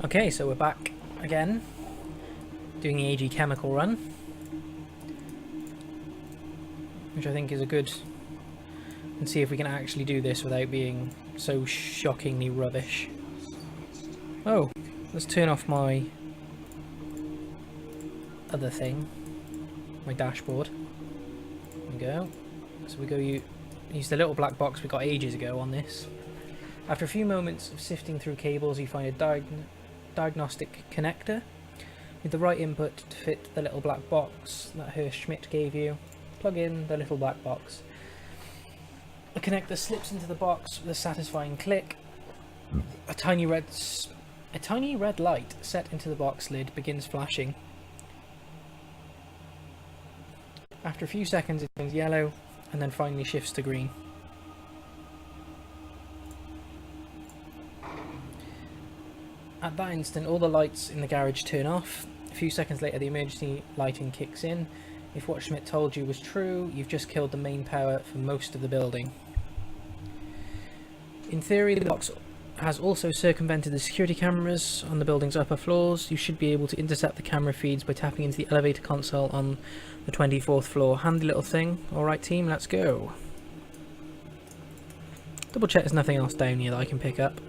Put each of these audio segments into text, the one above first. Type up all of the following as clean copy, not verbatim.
Okay, so we're back again, doing the AG chemical run, which I think is a good, and see if we can actually do this without being so shockingly rubbish. Oh, let's turn off my other thing, my dashboard. There we go. So we go use the little black box we got ages ago on this. After a few moments of sifting through cables, you find a diagnostic connector with the right input to fit the little black box that Herr Schmidt gave you. Plug in the little black box. The connector slips into the box with a satisfying click. A tiny red light set into the box lid begins flashing. After a few seconds it turns yellow and then finally shifts to green. At that instant, all the lights in the garage turn off. A few seconds later, the emergency lighting kicks in. If what Schmidt told you was true, you've just killed the main power for most of the building. In theory, the box has also circumvented the security cameras on the building's upper floors. You should be able to intercept the camera feeds by tapping into the elevator console on the 24th floor. Handy little thing. Alright team, let's go. Double check there's nothing else down here that I can pick up.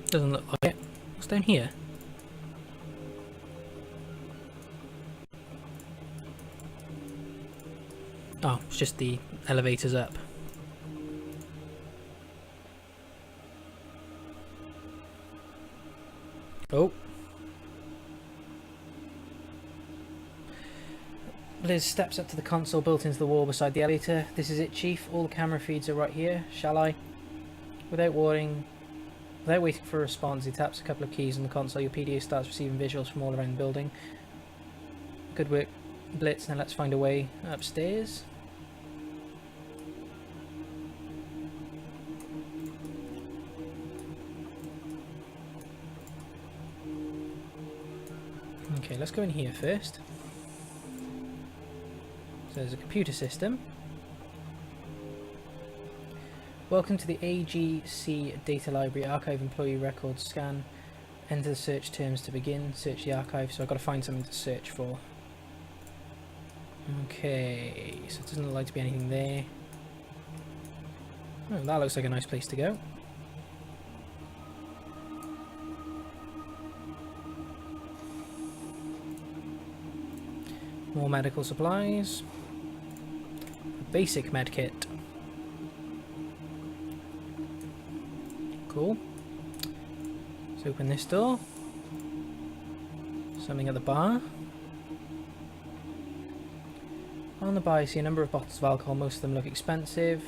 Doesn't look like it. What's down here? Oh, it's just the elevators up. Oh. Liz steps up to the console built into the wall beside the elevator. This is it, Chief. All the camera feeds are right here. Shall I? Without waiting for a response, he taps a couple of keys on the console. Your PDA starts receiving visuals from all around the building. Good work, Blitz. Now let's find a way upstairs. Okay, let's go in here first. So there's a computer system. Welcome to the AGC Data Library Archive Employee Records Scan. Enter the search terms to begin. Search the archive, so I've got to find something to search for. Okay, so it doesn't look like to be anything there. Oh, that looks like a nice place to go. More medical supplies. A basic med kit. Cool. Let's open this door. Something at the bar. On the bar you see a number of bottles of alcohol, most of them look expensive.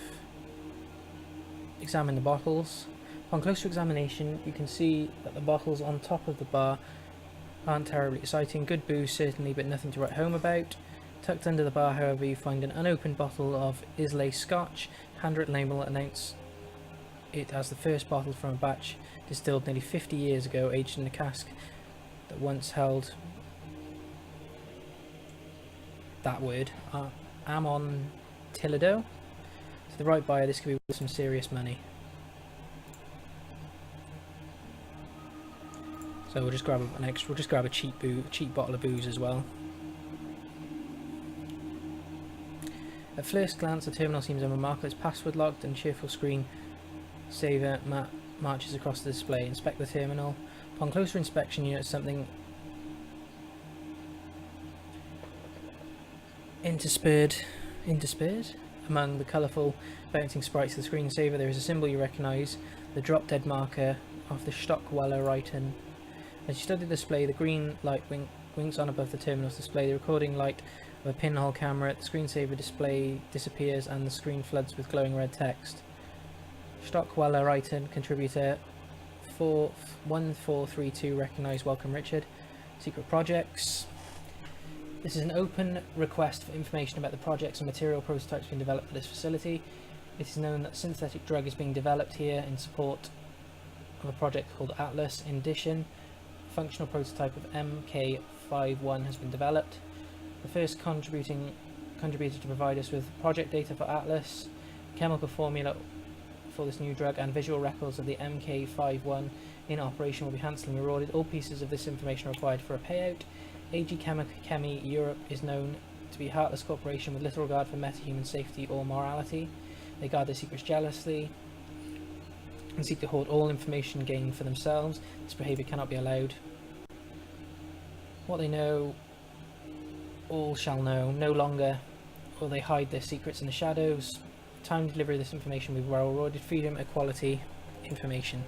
Examine the bottles. Upon closer examination you can see that the bottles on top of the bar aren't terribly exciting. Good booze certainly, but nothing to write home about. Tucked under the bar however you find an unopened bottle of Islay Scotch. Handwritten label announces it as the first bottle from a batch distilled nearly 50 years ago, aged in a cask that once held that word, Amontillado. To the right buyer, this could be worth some serious money. So we'll just grab a cheap bottle of booze as well. At first glance, the terminal seems unremarkable. It's password locked and cheerful screen saver marches across the display. Inspect the terminal. Upon closer inspection, you notice something interspersed among the colourful bouncing sprites of the screensaver. There is a symbol you recognise, the drop-dead marker of the Stockweller Reiten. As you study the display, the green light winks on above the terminal's display. The recording light of a pinhole camera, the screensaver display disappears and the screen floods with glowing red text. Stockweller Reiten, contributor 1432, recognised, welcome Richard. Secret projects. This is an open request for information about the projects and material prototypes being developed for this facility. It is known that synthetic drug is being developed here in support of a project called Atlas. In addition, a functional prototype of MK51 has been developed. The first contributor to provide us with project data for Atlas, chemical formula for this new drug, and visual records of the MK51 in operation will be handsomely rewarded. All pieces of this information are required for a payout. AG Chemi Europe is known to be a heartless corporation with little regard for metahuman safety or morality. They guard their secrets jealously and seek to hoard all information gained for themselves. This behaviour cannot be allowed. What they know, all shall know. No longer will they hide their secrets in the shadows. Time delivery of this information will be well rewarded. Freedom, equality, information.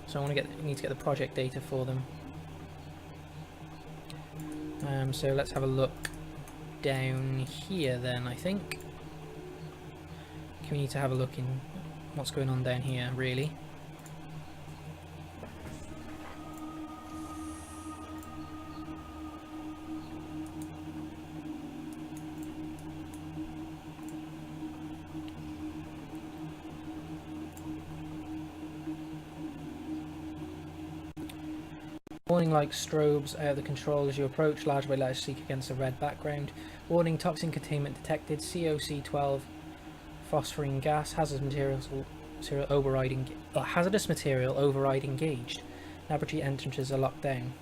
So I need to get the project data for them. So let's have a look down here then, I think. We need to have a look in what's going on down here, really. Warning like strobes out of the control as you approach. Large white letters seek against a red background. Warning, toxin containment detected. COC12 phosphorine gas. Hazardous material override engaged. Laboratory entrances are locked down.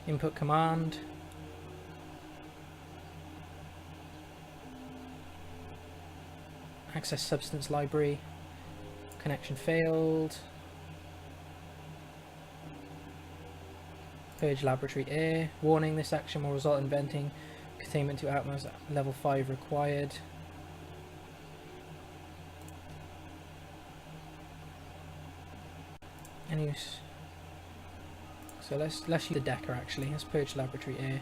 Input command. Access substance library. Connection failed. Purge laboratory air. Warning, this action will result in venting. Containment to Atmos level 5 required. So let's use the decker actually. Let's purge laboratory air.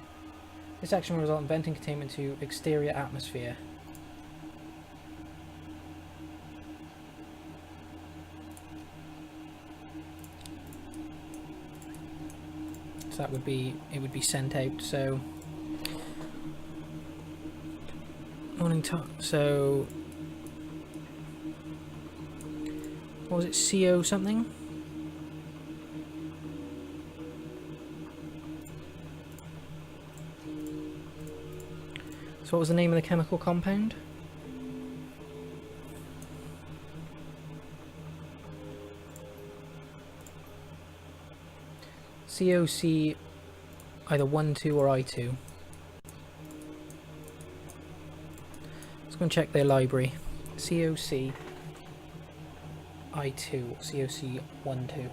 This action will result in venting containment to exterior atmosphere. So that would be, it would be sent out. So morning time. So what was it? CO something? So what was the name of the chemical compound? COC either 1-2 or I2. Let's go and check their library. COC I2, COC 1-2.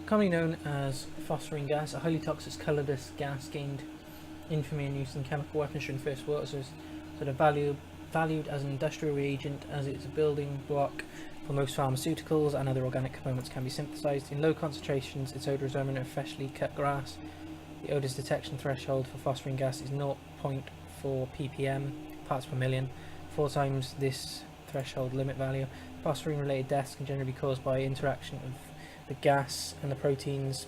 Commonly known as phosphorine gas, a highly toxic colourless gas gained infamy and use in chemical weapons during the First World War, sort of valued as an industrial reagent as it's a building block for most pharmaceuticals and other organic components can be synthesized. In low concentrations, its odour is remnant of freshly cut grass. The odours detection threshold for phosphorine gas is 0.4 ppm, parts per million, 4 times this threshold limit value. Phosphorine related deaths can generally be caused by interaction of the gas and the proteins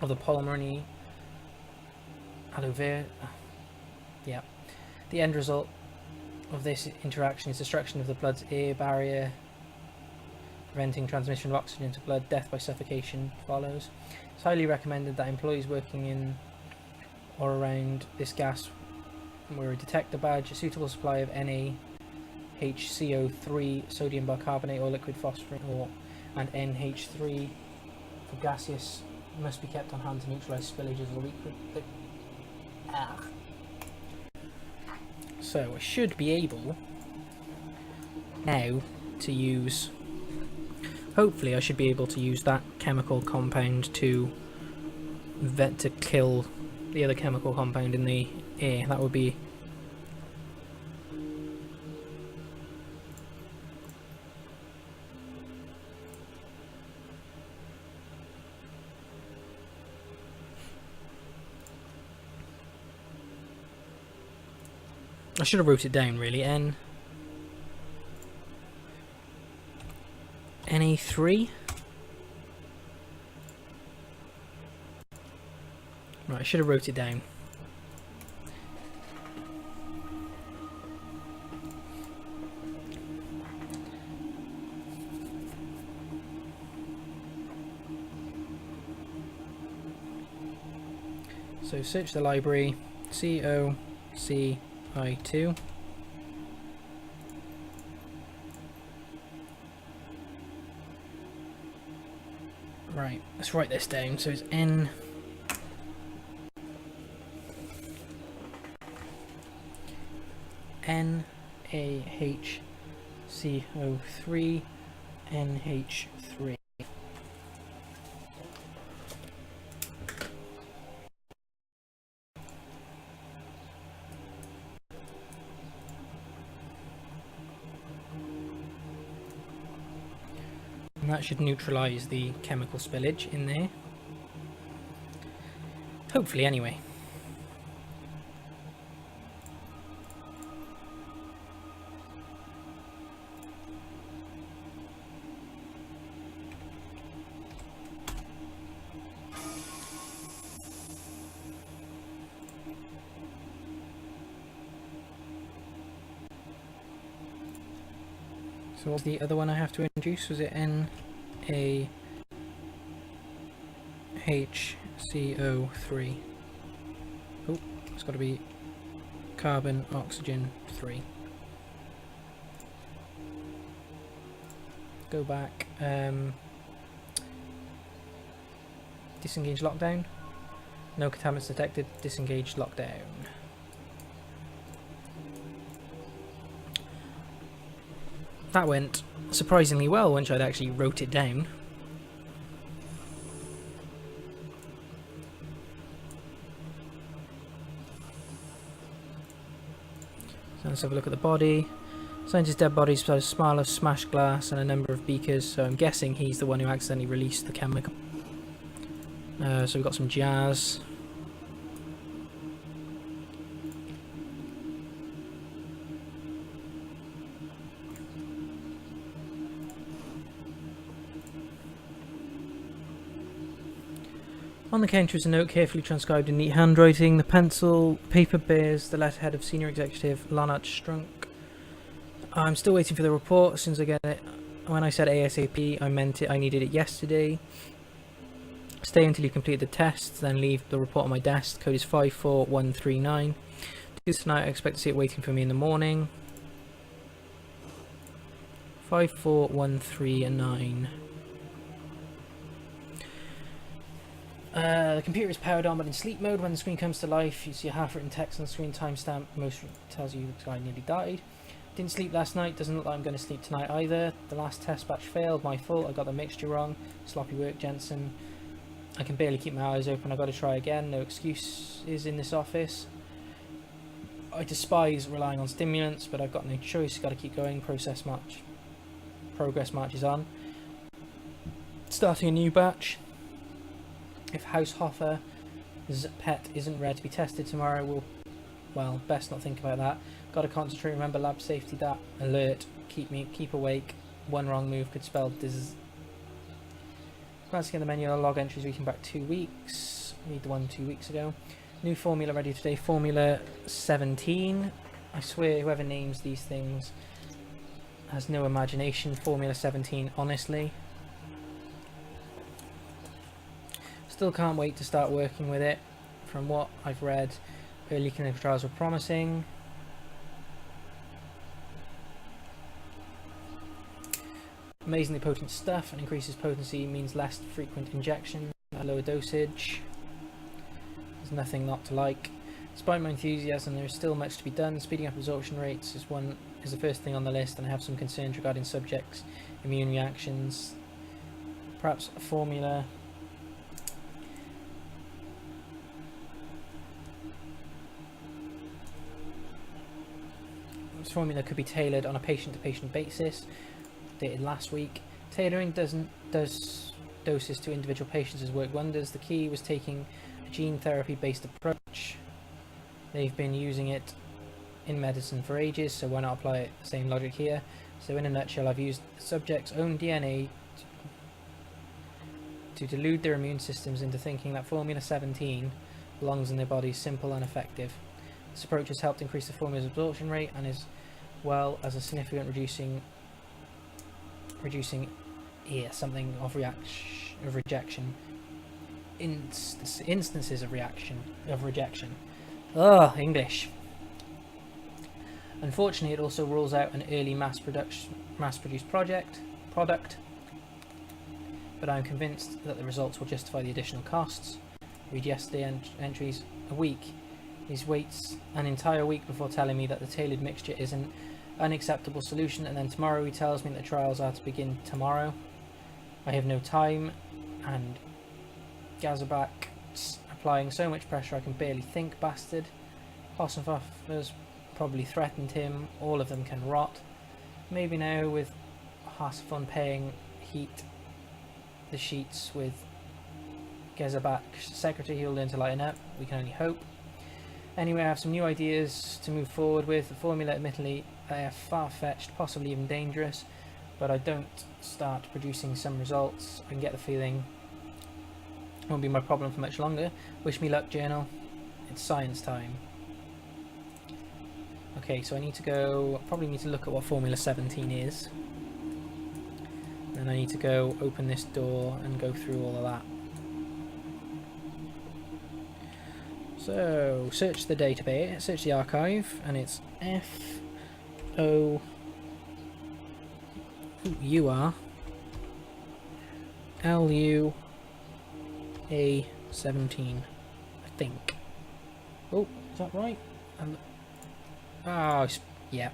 of the polymer aloe vera. Yeah. The end result of this interaction is destruction of the blood's air barrier, preventing transmission of oxygen to blood. Death by suffocation follows. It's highly recommended that employees working in or around this gas wear a detector badge. A suitable supply of NaHCO3, sodium bicarbonate or liquid phosphorus and NH3 for gaseous must be kept on hand to neutralise spillages of the liquid. So I should be able now to use, hopefully I should be able to use that chemical compound to kill the other chemical compound in the air. That would be I should have wrote it down really. Na3. Right, I should have wrote it down. So search the library, COCI2. Right, let's write this down. So it's N NaHCO3 NH3. And that should neutralise the chemical spillage in there. Hopefully, anyway. So what's the other one I have to introduce? Was it NaHCO3? Oh, it's got to be carbon, oxygen, 3. Go back. Disengage lockdown. No contaminants detected. Disengage lockdown. That went surprisingly well once I'd actually wrote it down. So let's have a look at the body. Scientist's dead body has a smile of smashed glass and a number of beakers, so I'm guessing he's the one who accidentally released the chemical. So we've got some jazz. On the counter is a note carefully transcribed in neat handwriting. The pencil paper bears the letterhead of Senior Executive Lonart Strunk. I'm still waiting for the report. As soon as I get it, when I said ASAP, I meant it. I needed it yesterday. Stay until you complete the test, then leave the report on my desk. Code is 54139. Do this tonight. I expect to see it waiting for me in the morning. 54139. The computer is powered on but in sleep mode. When the screen comes to life, you see a half-written text on the screen, timestamp. Most tells you the guy nearly died. Didn't sleep last night, doesn't look like I'm going to sleep tonight either. The last test batch failed, my fault, I got the mixture wrong. Sloppy work, Jensen. I can barely keep my eyes open, I got to try again. No excuses in this office. I despise relying on stimulants, but I've got no choice, got to keep going. Progress march is on. Starting a new batch. If Haushoffer's pet isn't ready to be tested tomorrow, well, best not think about that. Got to concentrate, remember lab safety, that alert, keep awake. One wrong move could spell glancing at the menu, log entries reaching back 2 weeks. Read the one 2 weeks ago. New formula ready today, Formula 17. I swear whoever names these things has no imagination. Formula 17, honestly. Still can't wait to start working with it. From what I've read, early clinical trials were promising. Amazingly potent stuff, and increases potency means less frequent injection at lower dosage. There's nothing not to like. Despite my enthusiasm, there is still much to be done. Speeding up absorption rates is the first thing on the list, and I have some concerns regarding subjects' immune reactions. Perhaps a formula. This formula could be tailored on a patient-to-patient basis. Dated last week. Tailoring does doses to individual patients has worked wonders. The key was taking a gene therapy based approach. They've been using it in medicine for ages, so why not apply the same logic here? So in a nutshell, I've used the subject's own DNA to delude their immune systems into thinking that Formula 17 belongs in their bodies, simple and effective. This approach has helped increase the formula's absorption rate and as well as a significant reducing something of rejection. instances of rejection. Ugh, English. Unfortunately, it also rules out an early mass-produced product, but I'm convinced that the results will justify the additional costs. Read yesterday entries. A week. He waits an entire week before telling me that the tailored mixture is an unacceptable solution, and then tomorrow he tells me that the trials are to begin tomorrow. I have no time, and Gazabak's applying so much pressure I can barely think, bastard. Hassenpfeffer's probably threatened him. All of them can rot. Maybe now, with Hassenpfeffer paying heat the sheets with Gazabak's secretary, he'll learn to lighten up. We can only hope. Anyway, I have some new ideas to move forward with. The formula, admittedly, they are far-fetched, possibly even dangerous, but I don't start producing some results, I can get the feeling it won't be my problem for much longer. Wish me luck, journal. It's science time. Okay, so I need to go, probably need to look at what Formula 17 is. Then I need to go open this door and go through all of that. So, search the database, search the archive, and it's FOURLUA17, I think. Oh, is that right? Oh, yeah.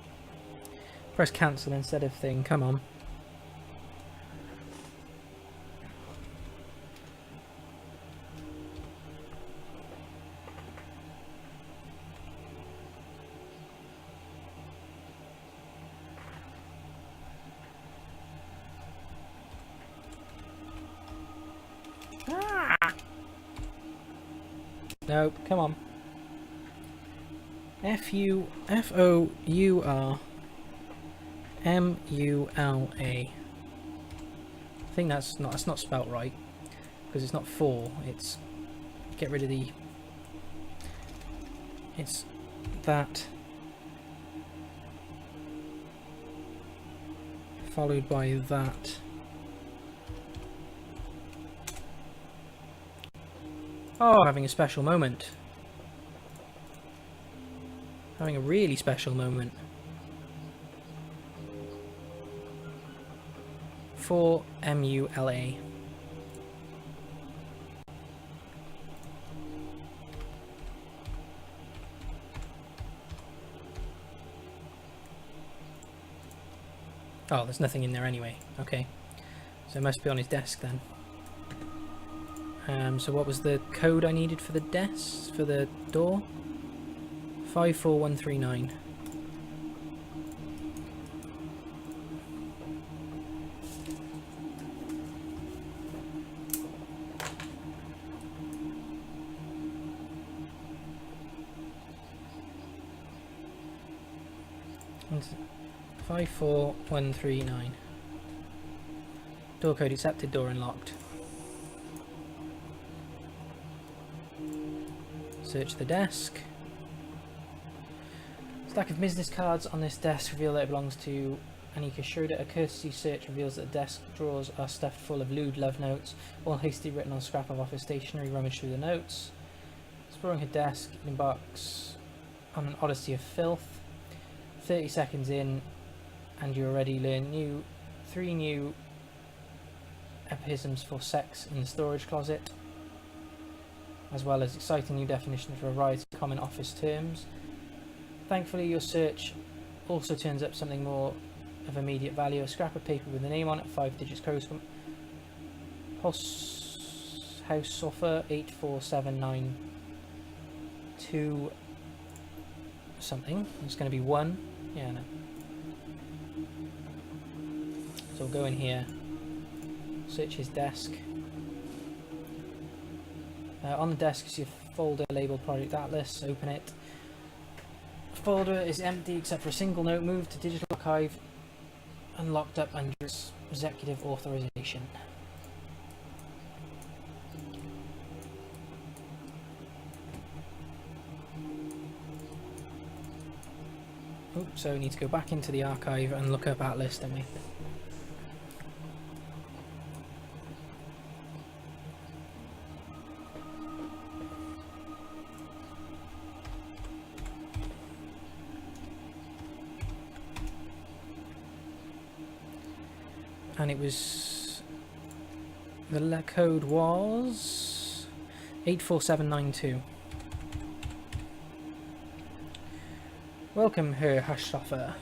Press cancel instead of thing, come on. Nope, come on. FOURMULA. I think that's not spelt right, because it's not four. It's get rid of the. It's that followed by that. Oh, having a special moment. Having a really special moment. FOURMULA. Oh, there's nothing in there anyway. Okay. So it must be on his desk then. So what was the code I needed for the desk, for the door? 54139. And 54139. Door code accepted, door unlocked. Search the desk. Stack of business cards on this desk reveal that it belongs to Annika Schroeder. A courtesy search reveals that the desk drawers are stuffed full of lewd love notes, all hastily written on scrap of office stationery. Rummage through the notes. Exploring her desk, it embarks on an odyssey of filth. 30 seconds in, and you already learn three new episms for sex in the storage closet, as well as exciting new definitions for a variety of common office terms. Thankfully, your search also turns up something more of immediate value: a scrap of paper with a name on it, 5 digits code, House Sofa 84792 something. It's going to be 1. Yeah, no. So we'll go in here, search his desk. On the desk is your folder labeled Project Atlas. Open it. The folder is empty except for a single note. Moved to digital archive and locked up under its executive authorization. Oh, so we need to go back into the archive and look up Atlas, don't we? and it was, the code was 84792. Welcome, Herr Haschstoffer.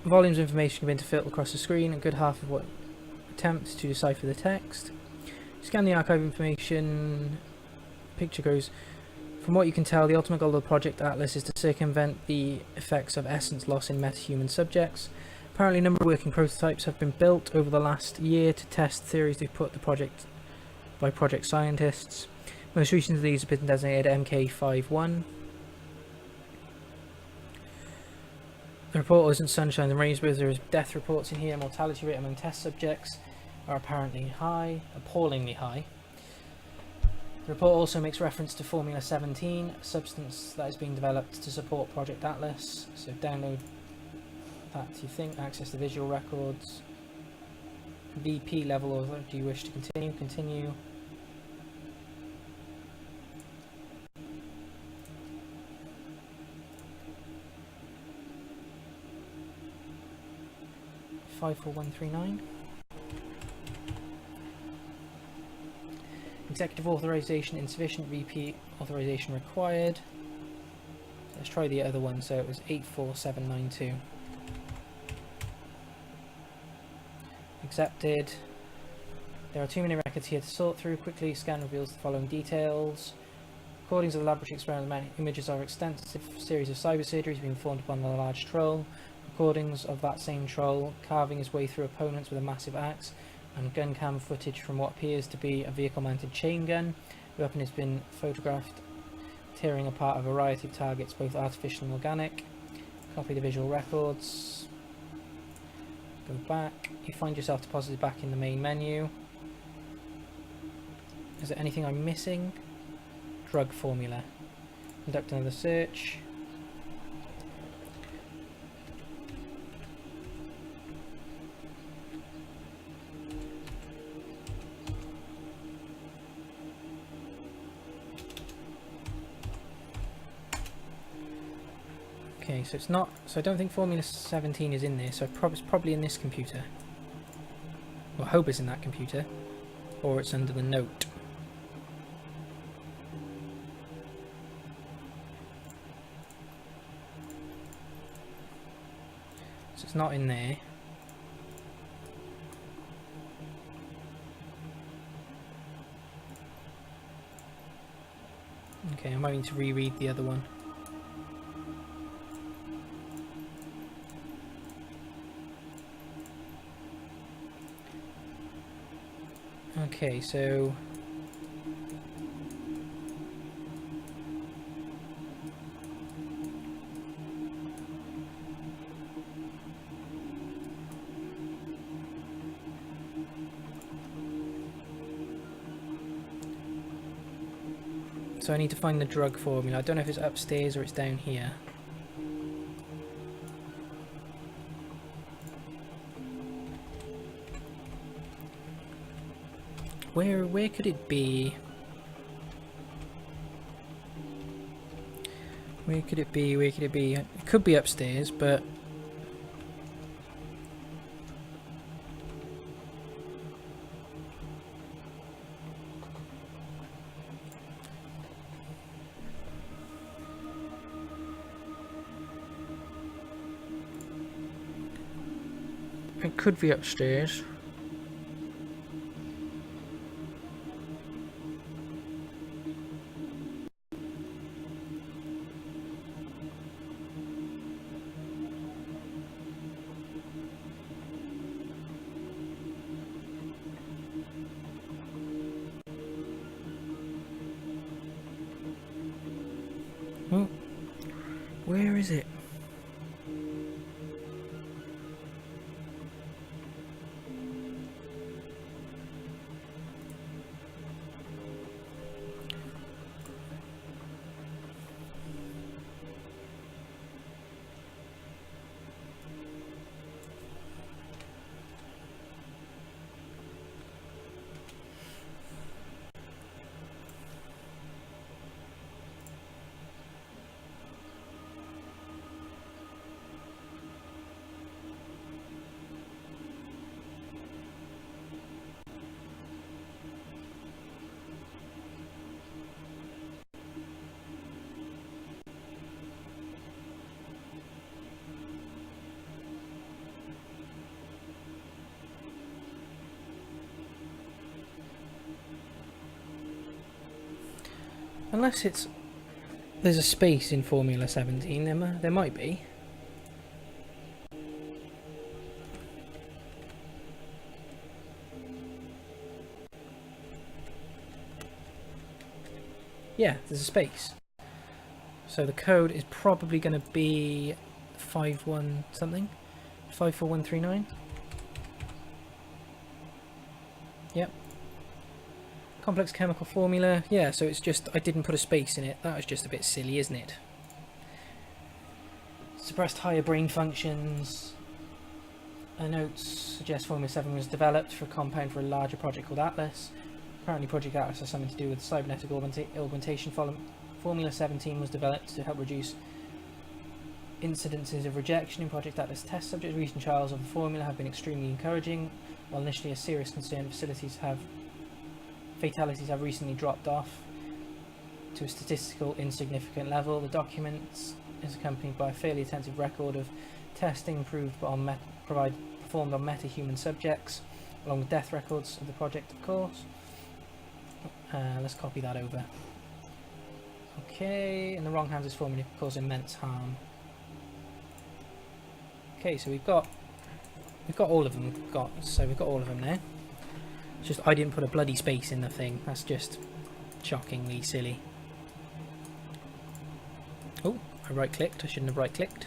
Volumes of information begin to filter across the screen. A good half of what attempts to decipher the text. Scan the archive information. Picture goes. From what you can tell, the ultimate goal of the Project Atlas is to circumvent the effects of essence loss in metahuman subjects. Apparently, a number of working prototypes have been built over the last year to test theories they put the project by project scientists. Most recent of these have been designated MK51. The report isn't sunshine and rainbows. There is death reports in here. Mortality rate among test subjects are apparently high, appallingly high. The report also makes reference to Formula 17, a substance that is being developed to support Project Atlas. So download that, you think, access the visual records. VP level, or do you wish to continue? Continue. $54139. Executive authorization insufficient, VP authorization required. Let's try the other one, so it was 84792. Accepted. There are too many records here to sort through. Quickly scan reveals the following details. Recordings of the laboratory experiment images are extensive series of cyber surgeries being performed upon the large troll. Recordings of that same troll carving his way through opponents with a massive axe, and gun cam footage from what appears to be a vehicle-mounted chain gun. The weapon has been photographed tearing apart a variety of targets, both artificial and organic. Copy the visual records. Go back. You find yourself deposited back in the main menu. Is there anything I'm missing? Drug formula. Conduct another search. Okay, so it's not. So I don't think Formula 17 is in there. So it's probably in this computer. Well, I hope it's in that computer, or it's under the note. So it's not in there. Okay, I might need to reread the other one. Okay, so I need to find the drug formula. I don't know if it's upstairs or it's down here. Where could it be? Where could it be? Where could it be? It could be upstairs, but it could be upstairs. Oh, where is it? Unless it's... There's a space in Formula 17, there might be. Yeah, there's a space. So the code is probably going to be 51 something? 54139? Yep. Complex chemical formula. Yeah, so it's just, I didn't put a space in it. That was just a bit silly, isn't it? Suppressed higher brain functions. Notes suggest Formula 7 was developed for a compound for a larger project called Atlas. Apparently Project Atlas has something to do with cybernetic augmentation. Formula 17 was developed to help reduce incidences of rejection in Project Atlas test subjects. Recent trials of the formula have been extremely encouraging. While initially a serious concern, fatalities have recently dropped off to a statistical insignificant level. The document is accompanied by a fairly attentive record of testing performed on meta-human subjects, along with death records of the project, of course. Let's copy that over. Okay, in the wrong hands, this formula can cause immense harm. Okay, so we've got all of them. We've got all of them now. It's just I didn't put a bloody space in the thing. That's just shockingly silly. Oh, I right-clicked. I shouldn't have right-clicked.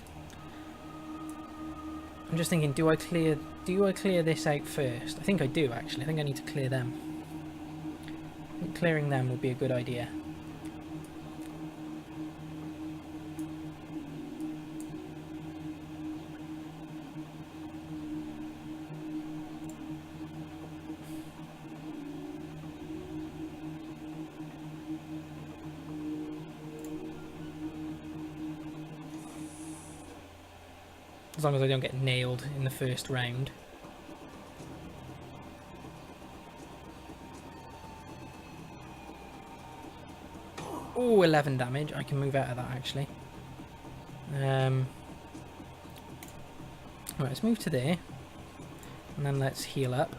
I'm just thinking, do I clear this out first? I think I do, actually. I think I need to clear them. I think clearing them would be a good idea. As long as I don't get nailed in the first round. Oh, 11 damage. I can move out of that, actually. Right, let's move to there. And then let's heal up.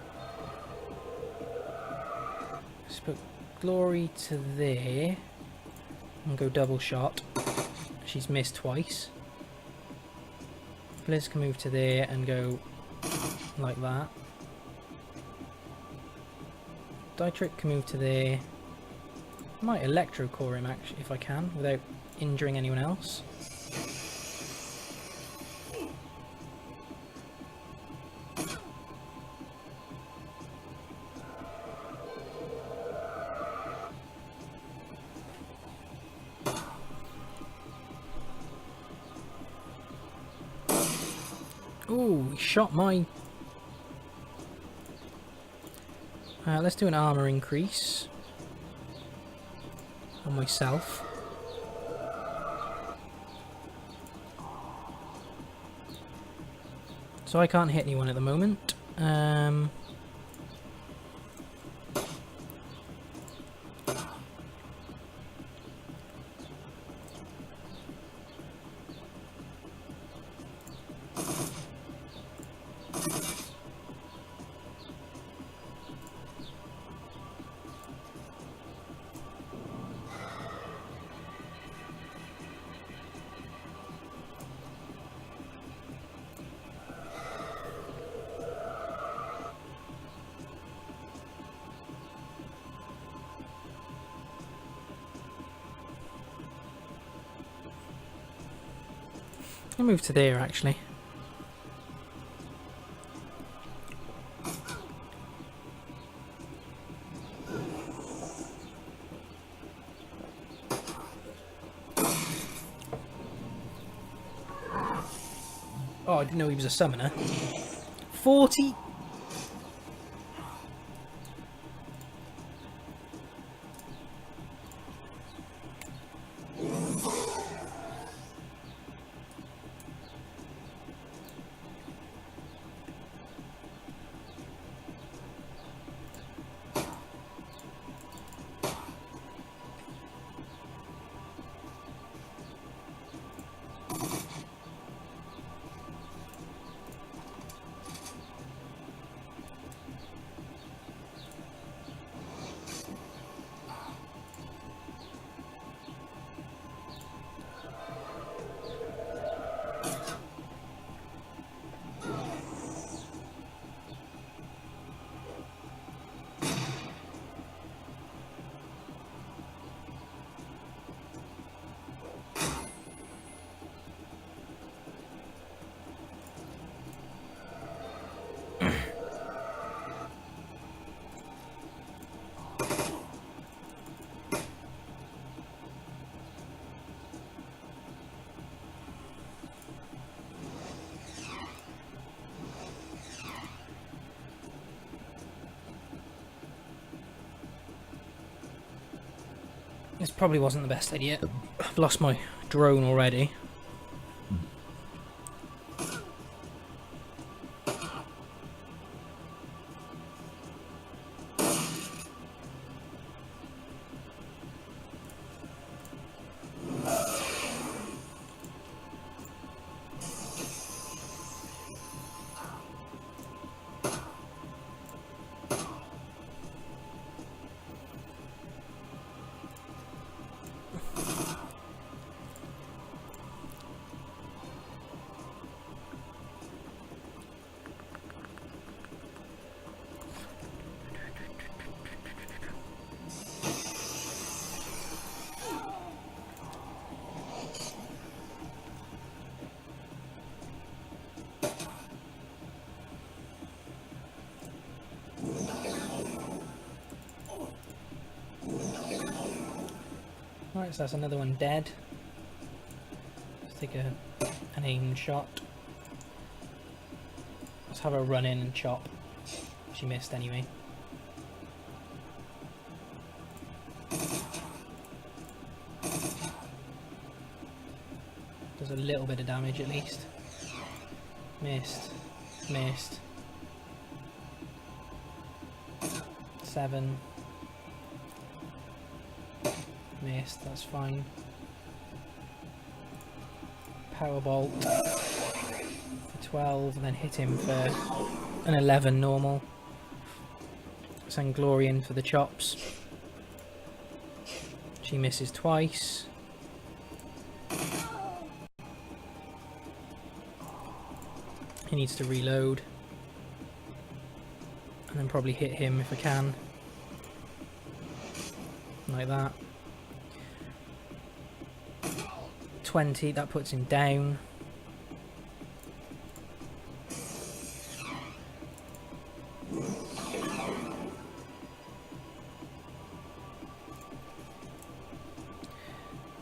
Let's put Glory to there. And go double shot. She's missed twice. Blizz can move to there and go like that. Dietrich can move to there. I might Electro Core him actually if I can, without injuring anyone else. Ooh, he shot my... let's do an armor increase on myself. So I can't hit anyone at the moment. I'll move to there actually. Oh, I didn't know he was a summoner. 40. This probably wasn't the best idea. I've lost my drone already. Right, so that's another one dead. Let's take an aim shot. Let's have her run in and chop. She missed anyway. Does a little bit of damage at least. Missed. Missed. 7. Missed, that's fine. Powerbolt for 12, and then hit him for an 11 normal. Send Glory in for the chops. She misses twice. He needs to reload. And then probably hit him if I can. Like that. 20, that puts him down.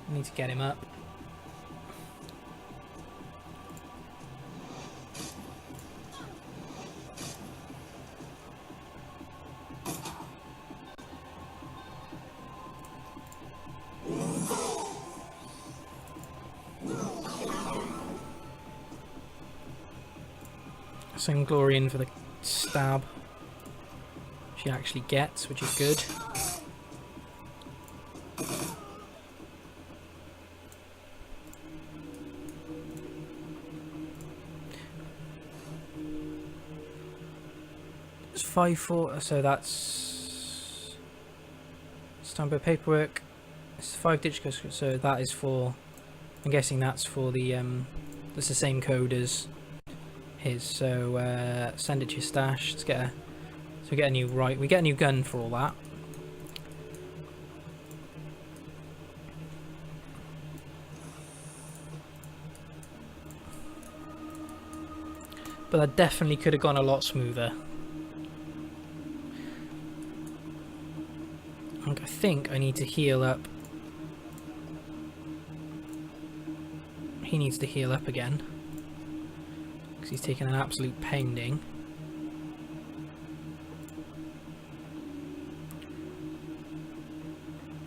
I need to get him up. Send Glory in for the stab. She actually gets, which is good. It's 5-4, so that's stamp paperwork. It's 5-digit code, so that is for. I'm guessing that's for the. That's the same code as his. So send it to your stash. Let's get a. So we get a new we get a new gun for all that. But that definitely could have gone a lot smoother. I think I need to heal up. He needs to heal up again. Because he's taken an absolute pounding.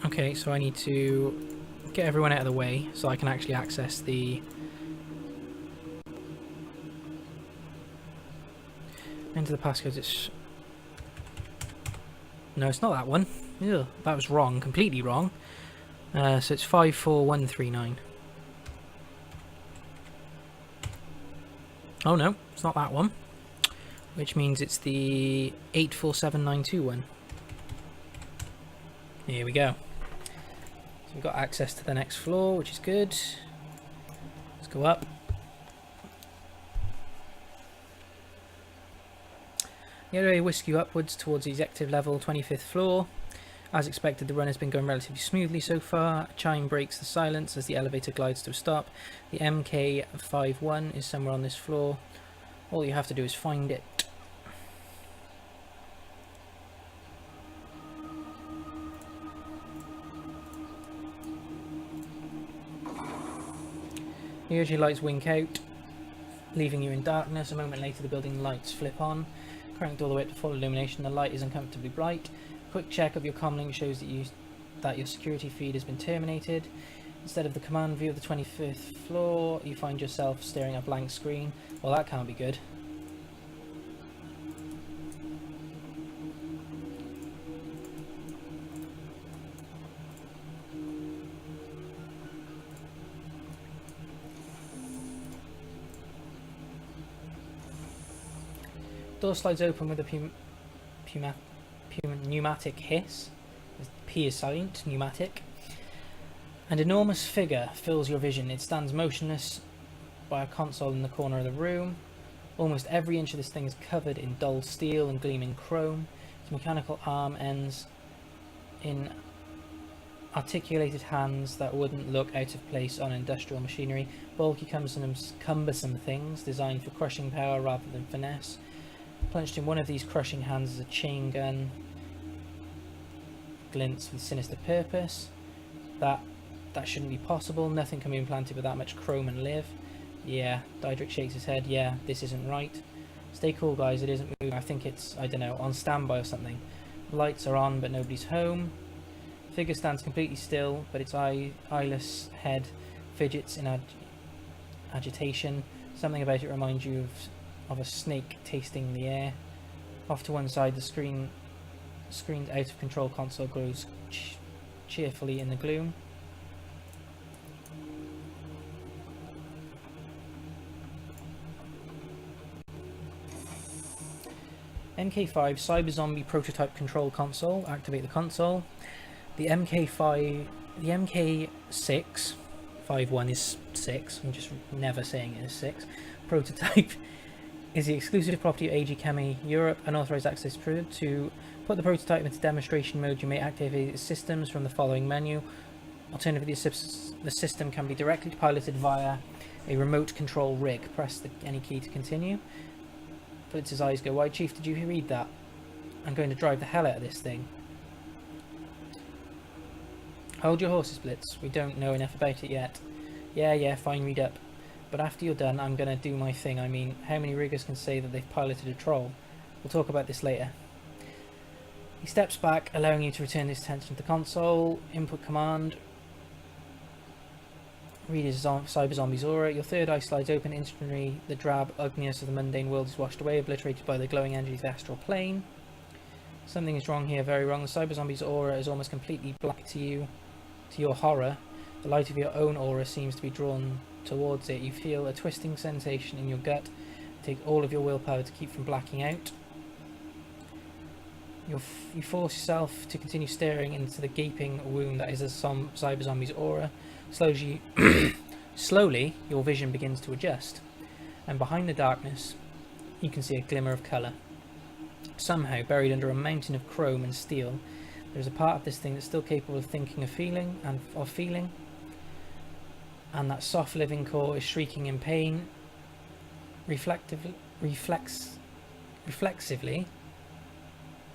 Okay, so I need to get everyone out of the way so I can actually access the... Enter the passcodes. It's... No, it's not that one. Ew, that was wrong, completely wrong. So it's 54139. Oh no, it's not that one. Which means it's the 847921. Here we go. So we've got access to the next floor, which is good. Let's go up. The area whisks you upwards towards the executive level, 25th floor. As expected, the run has been going relatively smoothly so far. A chime breaks the silence as the elevator glides to a stop. The MK51 is somewhere on this floor. All you have to do is find it. The energy lights wink out, leaving you in darkness. A moment later, the building lights flip on. Cranked all the way up to full illumination, the light is uncomfortably bright. Quick check of your comlink shows that your security feed has been terminated. Instead of the command view of the 25th floor, you find yourself staring at a blank screen. Well, that can't be good. Door slides open with a pneumatic hiss. P is silent, pneumatic. An enormous figure fills your vision. It stands motionless by a console in the corner of the room. Almost every inch of this thing is covered in dull steel and gleaming chrome. Its mechanical arm ends in articulated hands that wouldn't look out of place on industrial machinery. Bulky, cumbersome things designed for crushing power rather than finesse. Plunged in one of these crushing hands is a chain gun. Glints with sinister purpose. That shouldn't be possible. Nothing can be implanted with that much chrome and live. Yeah, Diedrich shakes his head. Yeah, this isn't right. Stay cool, guys. It isn't moving. I think it's, I don't know, on standby or something. Lights are on, but nobody's home. Figure stands completely still, but its eyeless head fidgets in agitation. Something about it reminds you of a snake tasting the air. Off to one side, the screen's out of control console glows cheerfully in the gloom. MK5 Cyber Zombie Prototype Control Console. Activate the console. The MK6, 5.1 is 6, I'm just never saying it is 6, prototype is the exclusive property of AG Chemi Europe. Unauthorized access approved. To put the prototype into demonstration mode, you may activate its systems from the following menu. Alternatively, the system can be directly piloted via a remote control rig. Press any key to continue. Blitz's eyes go wide. Chief, did you read that? I'm going to drive the hell out of this thing. Hold your horses, Blitz. We don't know enough about it yet. Yeah, fine, read up. But after you're done, I'm going to do my thing. I mean, how many riggers can say that they've piloted a troll? We'll talk about this later. He steps back, allowing you to return his attention to the console. Input command. Read his Cyber Zombie's aura. Your third eye slides open. Instantly, the drab ugliness of the mundane world is washed away, obliterated by the glowing energy of the astral plane. Something is wrong here, very wrong. The Cyber Zombie's aura is almost completely black to you. To your horror, the light of your own aura seems to be drawn towards it. You feel a twisting sensation in your gut. Take all of your willpower to keep from blacking out. You force yourself to continue staring into the gaping wound that is a Cyber Zombie's aura. Slowly, your vision begins to adjust, and behind the darkness, you can see a glimmer of colour. Somehow, buried under a mountain of chrome and steel, there is a part of this thing that's still capable of thinking, of feeling, and that soft living core is shrieking in pain. Reflexively.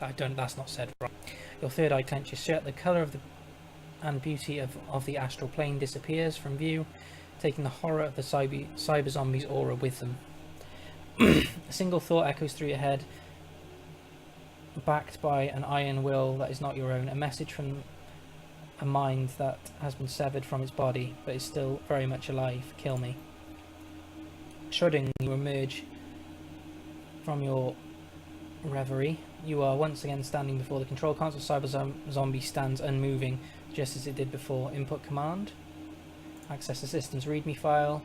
That's not said right. Your third eye clenches shut. The colour and beauty of the astral plane disappears from view, taking the horror of the Cyber Zombie's aura with them. A single thought echoes through your head, backed by an iron will that is not your own, a message from a mind that has been severed from its body but is still very much alive. Kill me. Shuddering, you emerge from your reverie. You are once again standing before the control console. Cyber Zombie stands unmoving, just as it did before. Input command. Access the system's README file.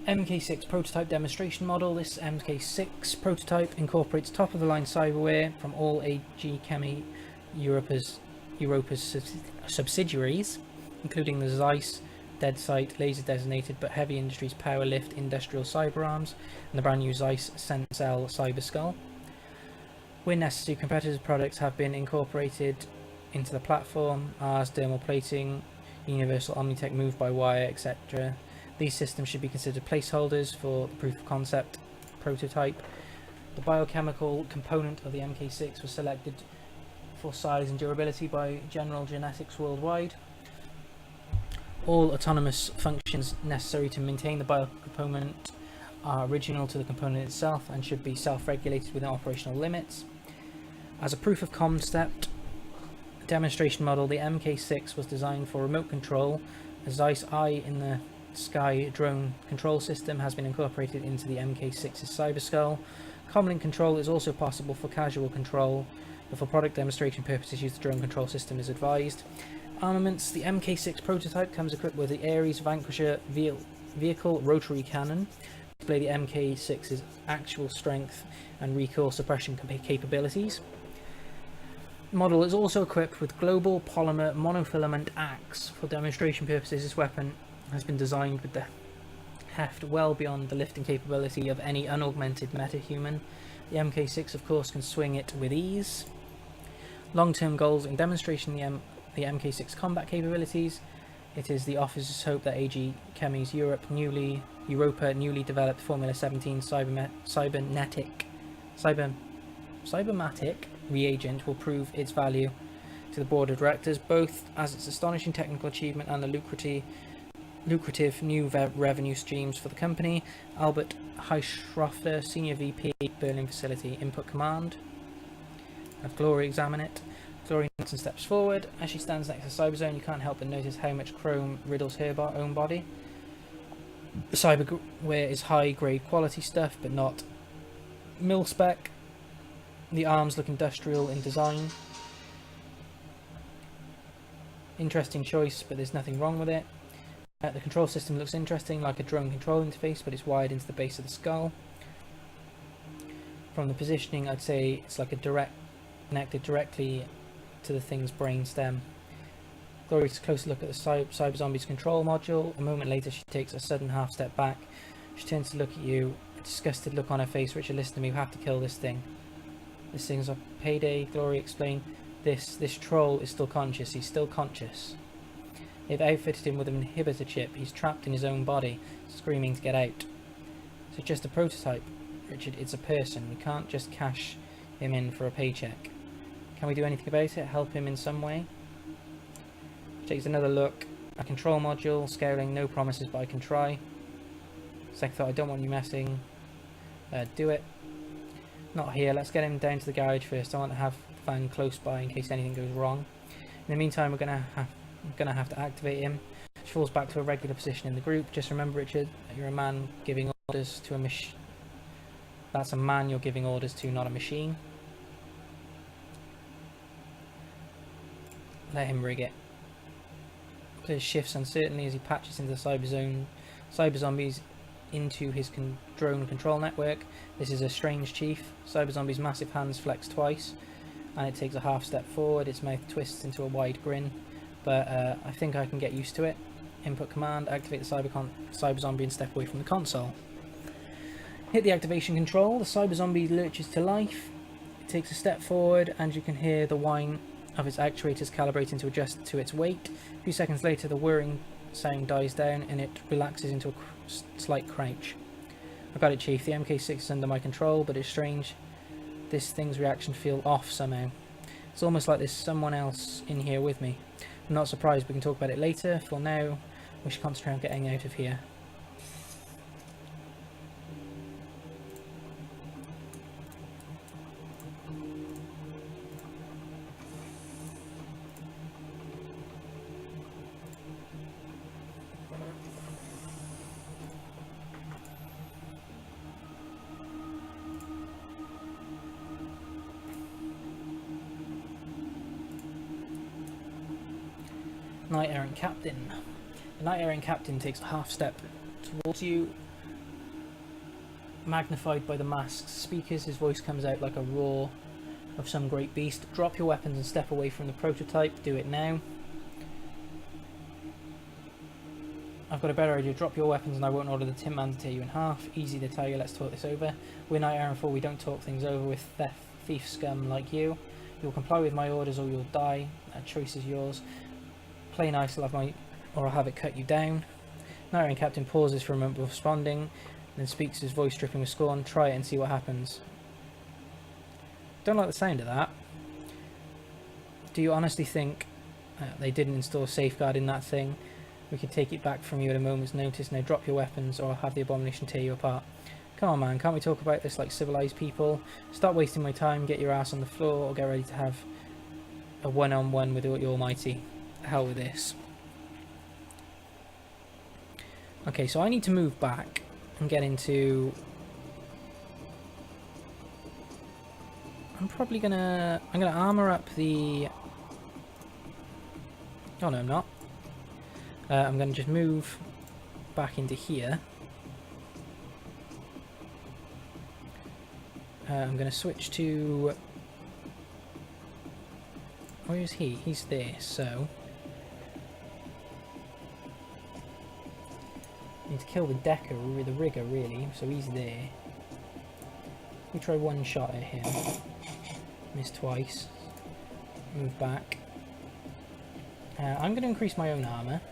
MK6 prototype demonstration model. This MK6 prototype incorporates top-of-the-line cyberware from all AG Chemi Europa's subsidiaries, including the Zeiss, Deadsight, laser-designated but heavy industries Powerlift industrial cyber arms, and the brand new Zeiss Sensel Cyber Skull. Where necessary, competitors' products have been incorporated into the platform, as dermal plating, universal Omnitech move-by-wire, etc. These systems should be considered placeholders for the proof of concept prototype. The biochemical component of the MK6 was selected for size and durability by General Genetics Worldwide. All autonomous functions necessary to maintain the biocomponent are original to the component itself and should be self-regulated within operational limits. As a proof of concept, Demonstration model, the MK6 was designed for remote control. A Zeiss Eye in the Sky drone control system has been incorporated into the MK6's cyberskull. Comlink control is also possible for casual control, but for product demonstration purposes use the drone control system as advised. Armaments, the MK6 prototype comes equipped with the Ares Vanquisher vehicle rotary cannon to display the MK6's actual strength and recoil suppression capabilities. The model is also equipped with global polymer monofilament axe. For demonstration purposes, this weapon has been designed with the heft well beyond the lifting capability of any unaugmented metahuman. The MK6 of course can swing it with ease. Long-term goals in demonstration the MK6 combat capabilities. It is the officer's hope that AG Chemi's Europa newly developed Formula 17 cybermatic reagent will prove its value to the board of directors, both as its astonishing technical achievement and the lucrative new revenue streams for the company. Albert Heischrofter, Senior VP, Berlin Facility. Input command. Have Glory examine it. Glory nods and steps forward. As she stands next to Cyberzone, you can't help but notice how much chrome riddles her own body. Cyberware is high-grade quality stuff, but not mil-spec. The arms look industrial in design. Interesting choice, but there's nothing wrong with it. The control system looks interesting, like a drone control interface, but it's wired into the base of the skull. From the positioning, I'd say it's like connected directly to the thing's brain stem. Glory takes a closer look at the Cyber Zombie's control module. A moment later, she takes a sudden half step back. She turns to look at you, a disgusted look on her face. Richard, listen to me, we have to kill this thing. This thing's a payday, Glory explained. This troll is still conscious, he's still conscious. They've outfitted him with an inhibitor chip. He's trapped in his own body, screaming to get out. So it's just a prototype, Richard. It's a person. We can't just cash him in for a paycheck. Can we do anything about it? Help him in some way? She takes another look. A control module, scowling. No promises, but I can try. Second thought, I don't want you messing. Do it. Not here. Let's get him down to the garage first. I want to have Van close by in case anything goes wrong. In the meantime, we're gonna have to activate him. She falls back to a regular position in the group. Just remember, Richard, that you're a man giving orders to a machine. That's a man you're giving orders to, not a machine. Let him rig it. Clears shifts uncertainly as he patches into the cyber zombies into his drone control network. This is a strange chief. Cyber zombie's massive hands flex twice, and it takes a half step forward. Its mouth twists into a wide grin. But I think I can get used to it. Input command, activate the cyber zombie and step away from the console. Hit the activation control, the cyber zombie lurches to life. It takes a step forward and you can hear the whine of its actuators calibrating to adjust to its weight. A few seconds later the whirring sound dies down and it relaxes into a slight crouch. I got it, Chief. The MK6 is under my control, but it's strange. This thing's reaction feel off somehow. It's almost like there's someone else in here with me. I'm not surprised, we can talk about it later. For now, we should concentrate on getting out of here. Knight Errant Captain. The Knight Errant Captain takes a half step towards you, magnified by the mask's speakers. His voice comes out like a roar of some great beast. Drop your weapons and step away from the prototype. Do it now. I've got a better idea. Drop your weapons and I won't order the Tin Man to tear you in half. Easy to tell you, let's talk this over. We're Knight Errant 4, we don't talk things over with thief scum like you. You'll comply with my orders or you'll die. That choice is yours. Play nice, or I'll have it cut you down. Knight Errant Captain pauses for a moment before responding, then speaks, his voice dripping with scorn. Try it and see what happens. Don't like the sound of that. Do you honestly think they didn't install a safeguard in that thing? We could take it back from you at a moment's notice. Now drop your weapons or I'll have the abomination tear you apart. Come on, man, can't we talk about this like civilized people? Stop wasting my time, get your ass on the floor, or get ready to have a one-on-one with the Almighty. The hell with this. Okay, so I need to move back and get into... I'm gonna armor up the... Oh no, I'm not. I'm gonna just move back into here. I'm gonna switch to... Where is he? He's there, so... Need to kill the decker, or the rigger, really, so he's there. We try one shot at him. Miss twice. Move back. I'm going to increase my own armour.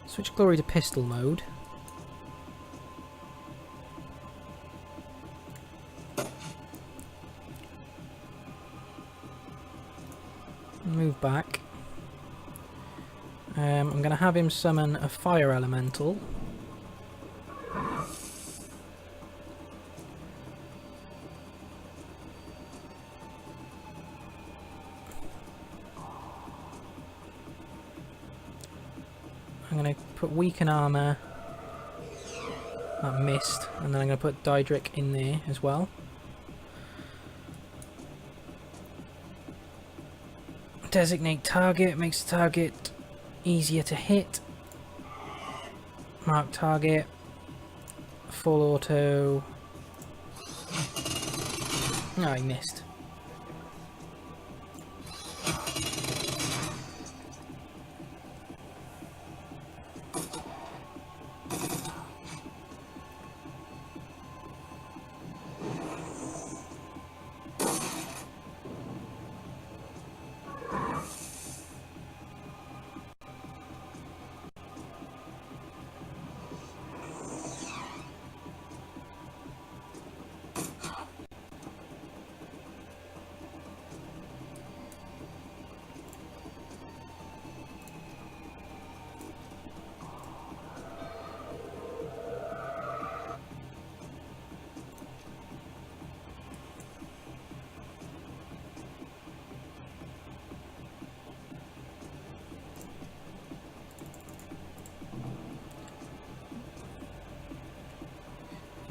Switch glory to pistol mode. Move back. I'm going to have him summon a fire elemental. I'm going to put weaken armor. That missed. And then I'm going to put Daedric in there as well. Designate target. Makes the target easier to hit. Mark target. Full auto. No, he missed.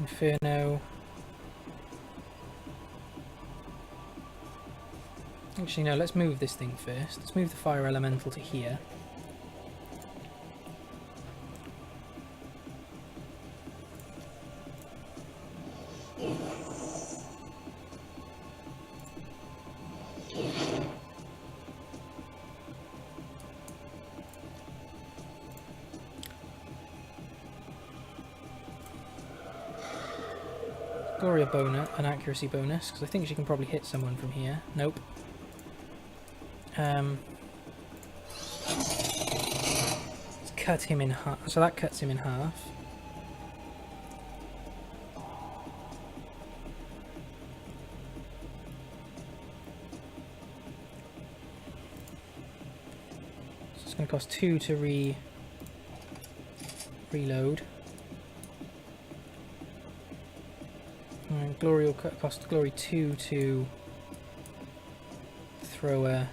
Inferno. Actually, no, let's move this thing first. Let's move the fire elemental to here. Gloria bonus, an accuracy bonus, because I think she can probably hit someone from here. Nope. Let's cut him in half. So that cuts him in half. So it's going to cost 2 to reload. And Glory will cost Glory 2 to throw a...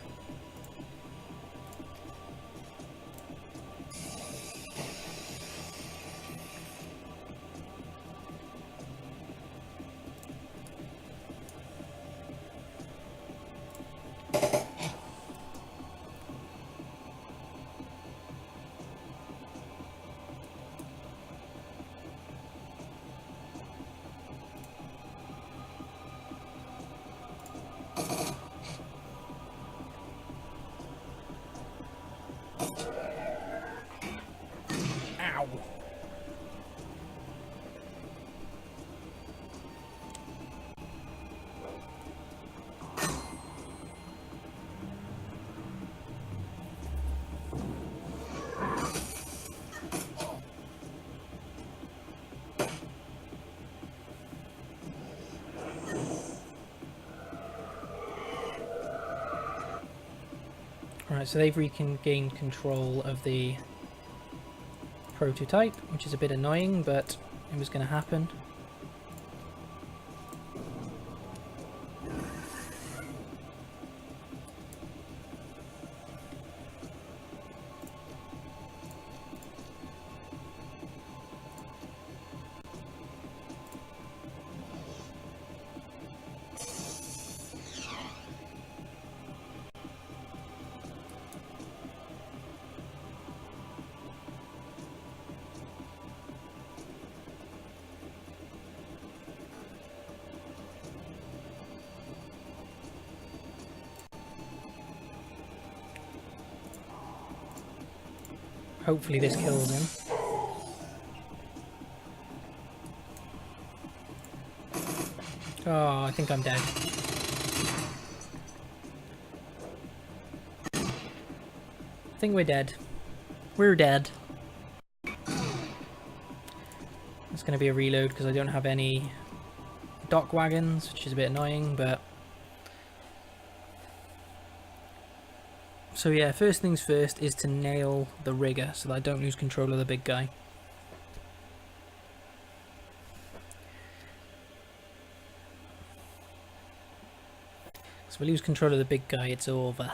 Right, so they've regained control of the prototype, which is a bit annoying, but it was going to happen. Hopefully this kills him. Oh, I think I'm dead. I think we're dead. We're dead. It's going to be a reload because I don't have any dock wagons, which is a bit annoying, but... So yeah, first things first is to nail the rigger so that I don't lose control of the big guy. So if we lose control of the big guy, it's over.